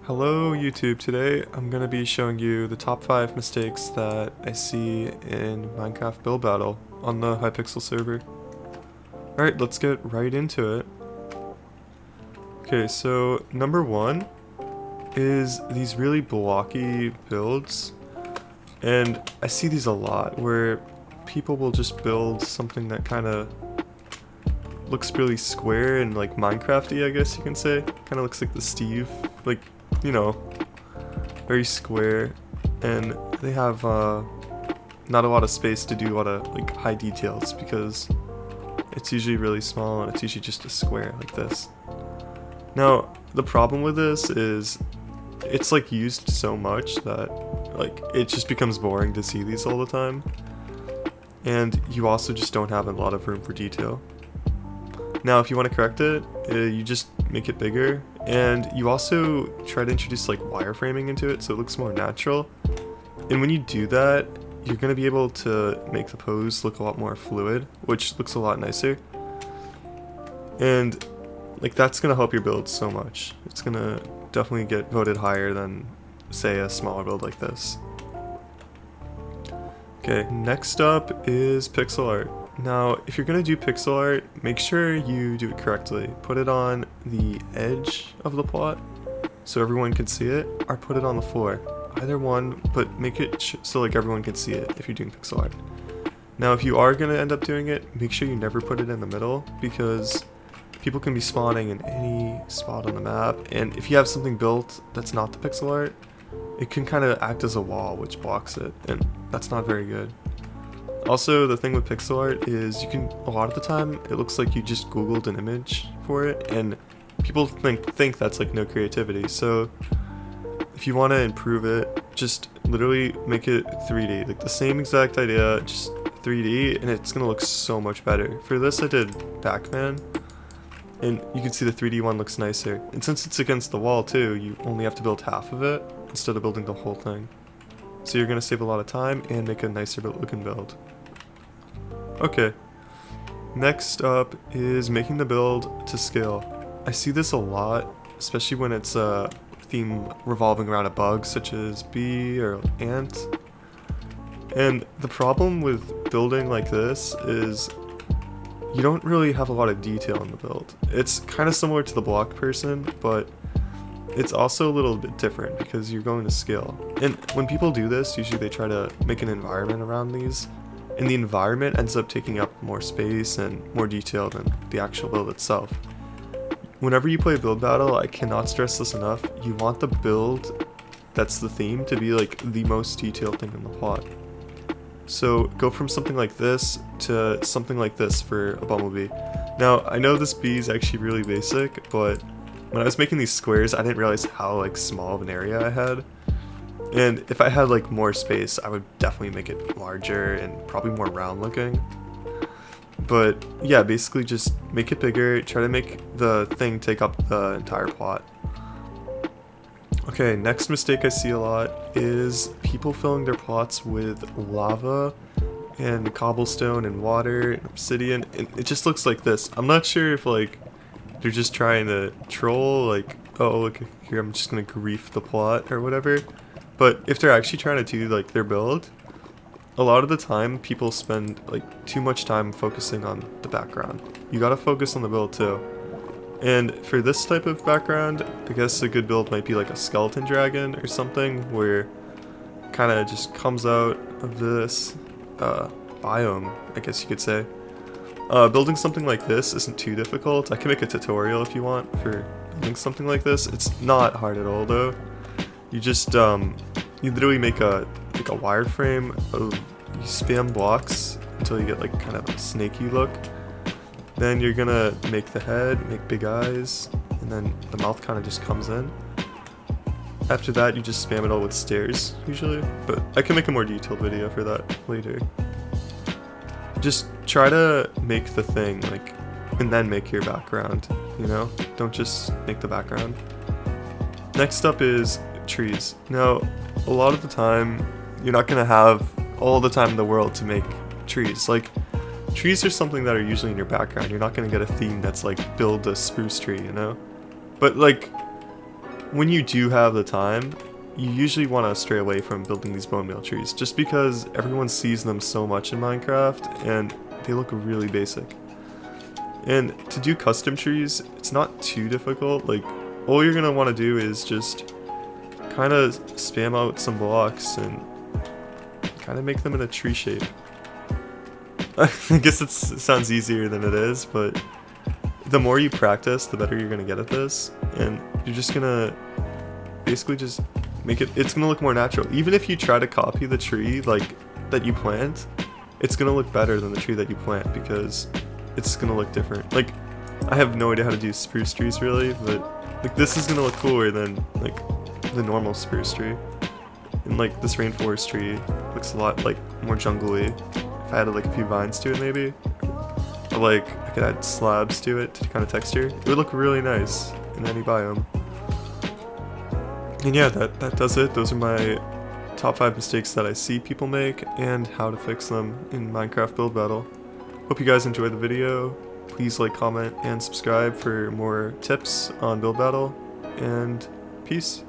Hello YouTube, today I'm going to be showing you the top 5 mistakes that I see in Minecraft Build Battle on the Hypixel server. Alright, let's get right into it. Okay, so number 1 is these really blocky builds, and I see these a lot where people will just build something that kind of looks really square and like Minecrafty, I guess you can say. Kind of looks like the Steve, like, you know, very square, and they have not a lot of space to do a lot of like high details because it's usually really small and it's usually just a square like this. Now the problem with this is it's like used so much that like it just becomes boring to see these all the time, and you also just don't have a lot of room for detail. Now if you want to correct it, you just make it bigger, and you also try to introduce like wireframing into it so it looks more natural. And when you do that, you're going to be able to make the pose look a lot more fluid, which looks a lot nicer. And like that's going to help your build so much. It's going to definitely get voted higher than, say, a smaller build like this. Okay, next up is pixel art. Now, if you're going to do pixel art, make sure you do it correctly. Put it on the edge of the plot so everyone can see it, or put it on the floor. Either one, but make it so like everyone can see it if you're doing pixel art. Now, if you are going to end up doing it, make sure you never put it in the middle, because people can be spawning in any spot on the map, and if you have something built that's not the pixel art, it can kind of act as a wall which blocks it, and that's not very good. Also, the thing with pixel art is you can, a lot of the time, it looks like you just googled an image for it, and people think that's like no creativity. So if you want to improve it, just literally make it 3D, like the same exact idea, just 3D, and it's gonna look so much better. For this I did Pac-Man, and you can see the 3D one looks nicer. And since it's against the wall too, you only have to build half of it instead of building the whole thing. So you're gonna save a lot of time and make a nicer looking build. Okay, next up is making the build to scale. I see this a lot, especially when it's a theme revolving around a bug such as bee or ant. And the problem with building like this is you don't really have a lot of detail in the build. It's kind of similar to the block person, but it's also a little bit different because you're going to scale. And when people do this, usually they try to make an environment around these, and the environment ends up taking up more space and more detail than the actual build itself. Whenever you play build battle, I cannot stress this enough, you want the build that's the theme to be like the most detailed thing in the plot. So go from something like this to something like this for a bumblebee. Now I know this bee is actually really basic, but when I was making these squares I didn't realize how like small of an area I had. And if I had like more space, I would definitely make it larger and probably more round looking. But yeah, basically just make it bigger, try to make the thing take up the entire plot. Okay, next mistake I see a lot is people filling their plots with lava and cobblestone and water and obsidian, and it just looks like this. I'm not sure if like they're just trying to troll, like, oh look here, I'm just gonna grief the plot or whatever. But if they're actually trying to do like their build, a lot of the time people spend like too much time focusing on the background. You gotta focus on the build too. And for this type of background, I guess a good build might be like a skeleton dragon or something, where kind of just comes out of this biome, I guess you could say. Building something like this isn't too difficult. I can make a tutorial if you want for building something like this. It's not hard at all though. You just you literally make a wireframe of, you spam blocks until you get like kind of a snaky look. Then you're gonna make the head, make big eyes, and then the mouth kind of just comes in. After that you just spam it all with stairs usually, but I can make a more detailed video for that later. Just try to make the thing like, and then make your background, you know? Don't just make the background. Next up is trees. Now, a lot of the time, you're not gonna have all the time in the world to make trees. Like, trees are something that are usually in your background. You're not gonna get a theme that's like, build a spruce tree, you know? But like, when you do have the time, you usually want to stray away from building these bone meal trees, just because everyone sees them so much in Minecraft and they look really basic. And to do custom trees, it's not too difficult. Like, all you're gonna want to do is just kind of spam out some blocks and kind of make them in a tree shape. I guess it sounds easier than it is, but the more you practice, the better you're gonna get at this, and you're just gonna basically just make it, it's gonna look more natural. Even if you try to copy the tree like that you plant, it's gonna look better than the tree that you plant because it's gonna look different. Like, I have no idea how to do spruce trees really, but like this is gonna look cooler than like the normal spruce tree. And like this rainforest tree looks a lot like more jungly. If I added like a few vines to it maybe, or like I could add slabs to it to kind of texture, it would look really nice in any biome. And yeah, that does it. Those are my top 5 mistakes that I see people make and how to fix them in Minecraft Build Battle. Hope you guys enjoyed the video. Please like, comment, and subscribe for more tips on Build Battle, and peace.